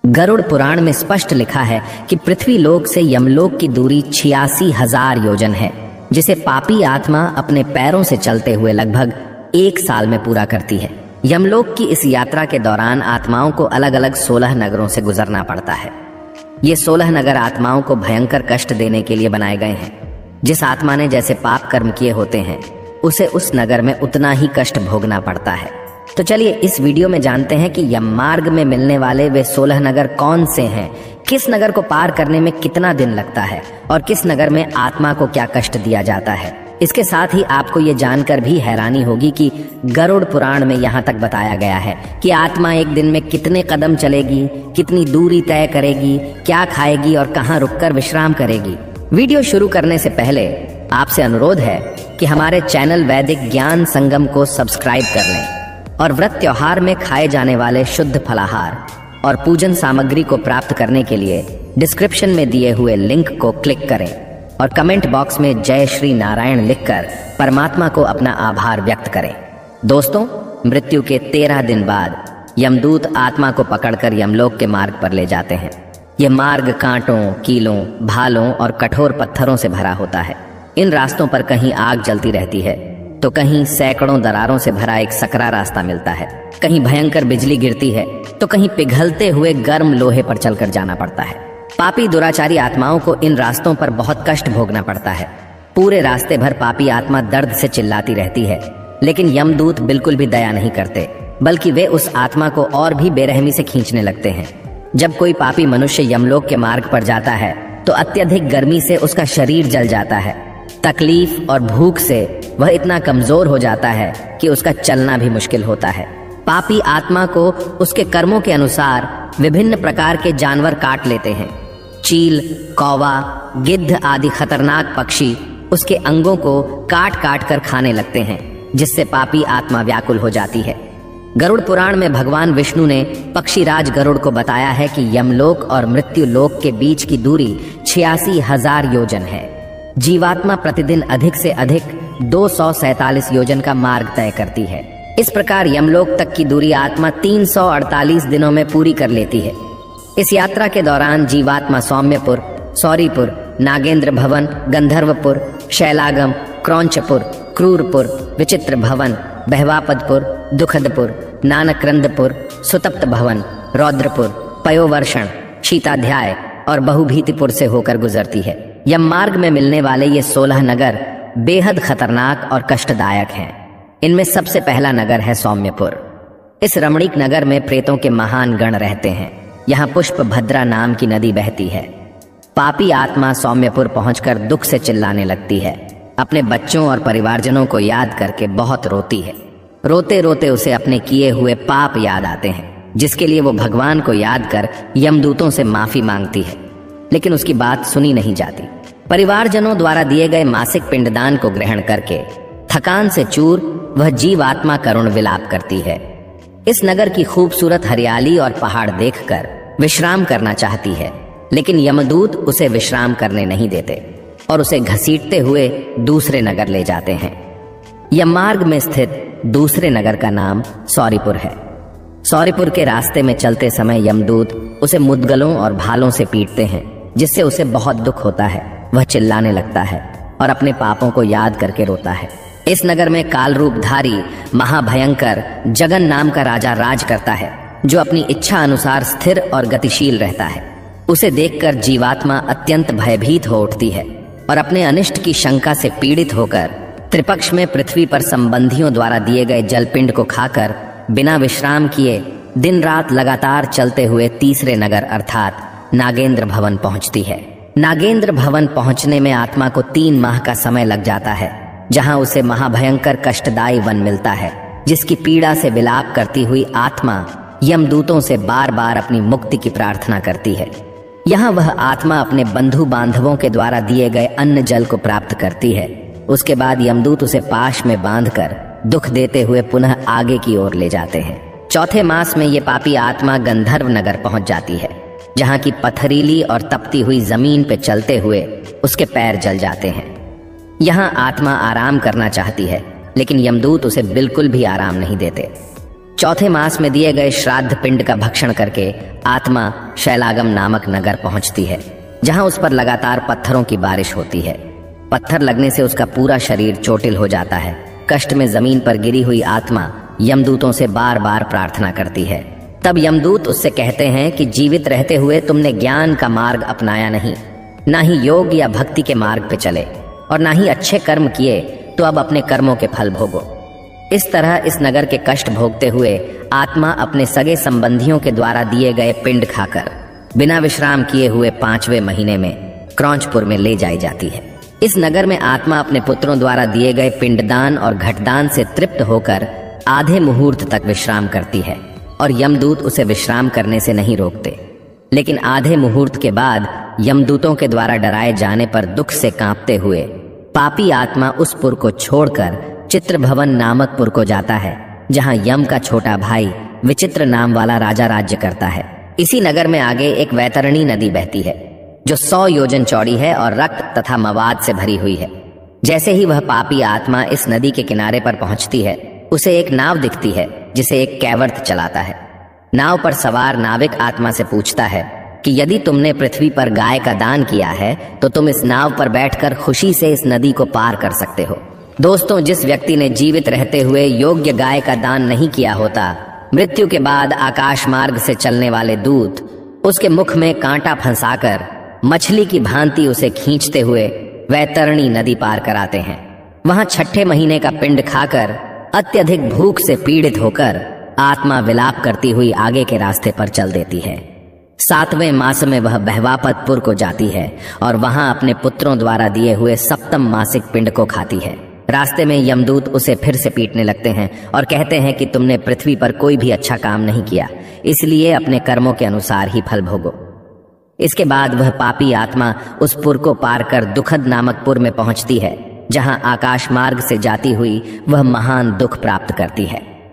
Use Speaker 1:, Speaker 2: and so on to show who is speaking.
Speaker 1: गरुड़ पुराण में स्पष्ट लिखा है कि पृथ्वी लोक से यमलोक की दूरी 86,000 योजन है, जिसे पापी आत्मा अपने पैरों से चलते हुए लगभग 1 साल में पूरा करती है। यमलोक की इस यात्रा के दौरान आत्माओं को अलग अलग 16 नगरों से गुजरना पड़ता है। ये 16 नगर आत्माओं को भयंकर कष्ट देने के लिए बनाए गए हैं। जिस आत्मा ने जैसे पाप कर्म किए होते हैं उसे उस नगर में उतना ही कष्ट भोगना पड़ता है। तो चलिए इस वीडियो में जानते हैं कि यम मार्ग में मिलने वाले वे 16 नगर कौन से हैं, किस नगर को पार करने में कितना दिन लगता है और किस नगर में आत्मा को क्या कष्ट दिया जाता है। इसके साथ ही आपको ये जानकर भी हैरानी होगी कि गरुड़ पुराण में यहाँ तक बताया गया है कि आत्मा एक दिन में कितने कदम चलेगी, कितनी दूरी तय करेगी, क्या खाएगी और कहाँ रुककर विश्राम करेगी। वीडियो शुरू करने से पहले आपसे अनुरोध है कि हमारे चैनल वैदिक ज्ञान संगम को सब्सक्राइब कर लें और व्रत त्योहार में खाए जाने वाले शुद्ध फलाहार और पूजन सामग्री को प्राप्त करने के लिए डिस्क्रिप्शन में दिए हुए लिंक को क्लिक करें और कमेंट बॉक्स में जय श्री नारायण लिखकर परमात्मा को अपना आभार व्यक्त करें। दोस्तों, मृत्यु के 13 दिन बाद यमदूत आत्मा को पकड़कर यमलोक के मार्ग पर ले जाते हैं। यह मार्ग कांटों, कीलों, भालों और कठोर पत्थरों से भरा होता है। इन रास्तों पर कहीं आग जलती रहती है तो कहीं सैकड़ों दरारों से भरा एक सकरा रास्ता मिलता है, कहीं भयंकर बिजली गिरती है तो कहीं पिघलते हुए गर्म लोहे पर चलकर जाना पड़ता है। पापी दुराचारी आत्माओं को इन रास्तों पर बहुत कष्ट भोगना पड़ता है। पूरे रास्ते भर पापी आत्मा दर्द से चिल्लाती रहती है, लेकिन यमदूत बिल्कुल भी दया नहीं करते, बल्कि वे उस आत्मा को और भी बेरहमी से खींचने लगते हैं। जब कोई पापी मनुष्य यमलोक के मार्ग पर जाता है तो अत्यधिक गर्मी से उसका शरीर जल जाता है। तकलीफ और भूख से वह इतना कमजोर हो जाता है कि उसका चलना भी मुश्किल होता है। पापी आत्मा को उसके कर्मों के अनुसार विभिन्न प्रकार के जानवर काट लेते हैं। चील, कौवा, गिद्ध आदि खतरनाक पक्षी उसके अंगों को काट काट कर खाने लगते हैं, जिससे पापी आत्मा व्याकुल हो जाती है। गरुड़ पुराण में भगवान विष्णु ने पक्षीराज गरुड़ को बताया है कि यमलोक और मृत्यु लोक के बीच की दूरी 86,000 योजन है। जीवात्मा प्रतिदिन अधिक से अधिक 247 योजन का मार्ग तय करती है। इस प्रकार यमलोक तक की दूरी आत्मा 348 दिनों में पूरी कर लेती है। इस यात्रा के दौरान जीवात्मा सौम्यपुर, सौरीपुर, नागेंद्र भवन, गंधर्वपुर, शैलागम, क्रौंचपुर, क्रूरपुर, विचित्र भवन, बहवापदपुर, दुखदपुर, नानक्रंदपुर, सुतप्त भवन, रौद्रपुर, पयोवर्षण, शीताध्याय और बहुभीतिपुर से होकर गुजरती है। यम मार्ग में मिलने वाले ये 16 नगर बेहद खतरनाक और कष्टदायक हैं। इनमें सबसे पहला नगर है सौम्यपुर। इस रमणीक नगर में प्रेतों के महान गण रहते हैं। यहाँ पुष्प भद्रा नाम की नदी बहती है। पापी आत्मा सौम्यपुर पहुंचकर दुख से चिल्लाने लगती है। अपने बच्चों और परिवारजनों को याद करके बहुत रोती है। रोते रोते उसे अपने किए हुए पाप याद आते हैं, जिसके लिए वो भगवान को याद कर यमदूतों से माफी मांगती है, लेकिन उसकी बात सुनी नहीं जाती। परिवारजनों द्वारा दिए गए मासिक पिंडदान को ग्रहण करके थकान से चूर वह जीवात्मा करुण विलाप करती है। इस नगर की खूबसूरत हरियाली और पहाड़ देखकर विश्राम करना चाहती है, लेकिन यमदूत उसे विश्राम करने नहीं देते और उसे घसीटते हुए दूसरे नगर ले जाते हैं। यम मार्ग में स्थित दूसरे नगर का नाम सौरीपुर है। सौरीपुर के रास्ते में चलते समय यमदूत उसे मुद्गलों और भालों से पीटते हैं, जिससे उसे बहुत दुख होता है। वह चिल्लाने लगता है और अपने पापों को याद करके रोता है। इस नगर में काल रूपधारी महाभयंकर जगन नाम का राजा राज करता है, जो अपनी इच्छा अनुसार स्थिर और गतिशील रहता है। उसे देखकर जीवात्मा अत्यंत भयभीत हो उठती है और अपने अनिष्ट की शंका से पीड़ित होकर त्रिपक्ष में पृथ्वी पर संबंधियों द्वारा दिए गए जलपिंड को खाकर बिना विश्राम किए दिन रात लगातार चलते हुए तीसरे नगर अर्थात नागेंद्र भवन पहुंचती है। नागेंद्र भवन पहुंचने में आत्मा को 3 माह का समय लग जाता है, जहां उसे महाभयंकर कष्टदायी वन मिलता है, जिसकी पीड़ा से विलाप करती हुई आत्मा यमदूतों से बार बार अपनी मुक्ति की प्रार्थना करती है। यहाँ वह आत्मा अपने बंधु बांधवों के द्वारा दिए गए अन्न जल को प्राप्त करती है। उसके बाद यमदूत उसे पाश में बांधकर दुख देते हुए पुनः आगे की ओर ले जाते हैं। चौथे मास में ये पापी आत्मा गंधर्व नगर पहुंच जाती है, जहाँ की पथरीली और तपती हुई जमीन पे चलते हुए उसके पैर जल जाते हैं। यहाँ आत्मा आराम करना चाहती है, लेकिन यमदूत उसे बिल्कुल भी आराम नहीं देते। चौथे मास में दिए गए श्राद्ध पिंड का भक्षण करके आत्मा शैलागम नामक नगर पहुंचती है, जहां उस पर लगातार पत्थरों की बारिश होती है। पत्थर लगने से उसका पूरा शरीर चोटिल हो जाता है। कष्ट में जमीन पर गिरी हुई आत्मा यमदूतों से बार बार प्रार्थना करती है। तब यमदूत उससे कहते हैं कि जीवित रहते हुए तुमने ज्ञान का मार्ग अपनाया नहीं, ना ही योग या भक्ति के मार्ग पे चले, और ना ही अच्छे कर्म किए, तो अब अपने कर्मों के फल भोगो। इस तरह इस नगर के कष्ट भोगते हुए आत्मा अपने सगे संबंधियों के द्वारा दिए गए पिंड खाकर बिना विश्राम किए हुए 5वें महीने में क्रौंचपुर में ले जाई जाती है। इस नगर में आत्मा अपने पुत्रों द्वारा दिए गए पिंडदान और घटदान से तृप्त होकर आधे मुहूर्त तक विश्राम करती है, और यमदूत उसे विश्राम करने से नहीं रोकते। लेकिन आधे मुहूर्त के बाद यमदूतों के द्वारा डराए जाने पर दुख से कांपते हुए पापी आत्मा उस पुर को छोड़कर चित्रभवन नामक पुर को जाता है, जहां यम का छोटा भाई विचित्र नाम वाला राजा राज्य करता है। इसी नगर में आगे एक वैतरणी नदी बहती है, जो 100 योजन चौड़ी है और रक्त तथा मवाद से भरी हुई है। जैसे ही वह पापी आत्मा इस नदी के किनारे पर पहुंचती है, उसे एक नाव दिखती है जिसे एक कैवर्त चलाता है। नाव पर सवार नाविक आत्मा से पूछता है कि यदि तुमने पृथ्वी पर गाय का दान किया है तो तुम इस नाव पर बैठकर खुशी से इस नदी को पार कर सकते हो। दोस्तों, जिस व्यक्ति ने जीवित रहते हुए योग्य गाय का दान नहीं किया होता, मृत्यु के बाद आकाश मार्ग से चलने वाले दूत उसके मुख में कांटा फंसाकर मछली की भांति उसे खींचते हुए वैतरणी नदी पार कराते हैं। वहां 6ठे महीने का पिंड खाकर अत्यधिक भूख से पीड़ित होकर आत्मा विलाप करती हुई आगे के रास्ते पर चल देती है। 7वें मास में वह बहवापतपुर को जाती है और वहां अपने पुत्रों द्वारा दिए हुए 7म मासिक पिंड को खाती है। रास्ते में यमदूत उसे फिर से पीटने लगते हैं और कहते हैं कि तुमने पृथ्वी पर कोई भी अच्छा काम नहीं किया, इसलिए अपने कर्मों के अनुसार ही फल भोगो। इसके बाद वह पापी आत्मा उस पुर को पार कर दुखद नामक पुर में पहुंचती है, जहां आकाश मार्ग से जाती हुई वह महान दुख प्राप्त करती है।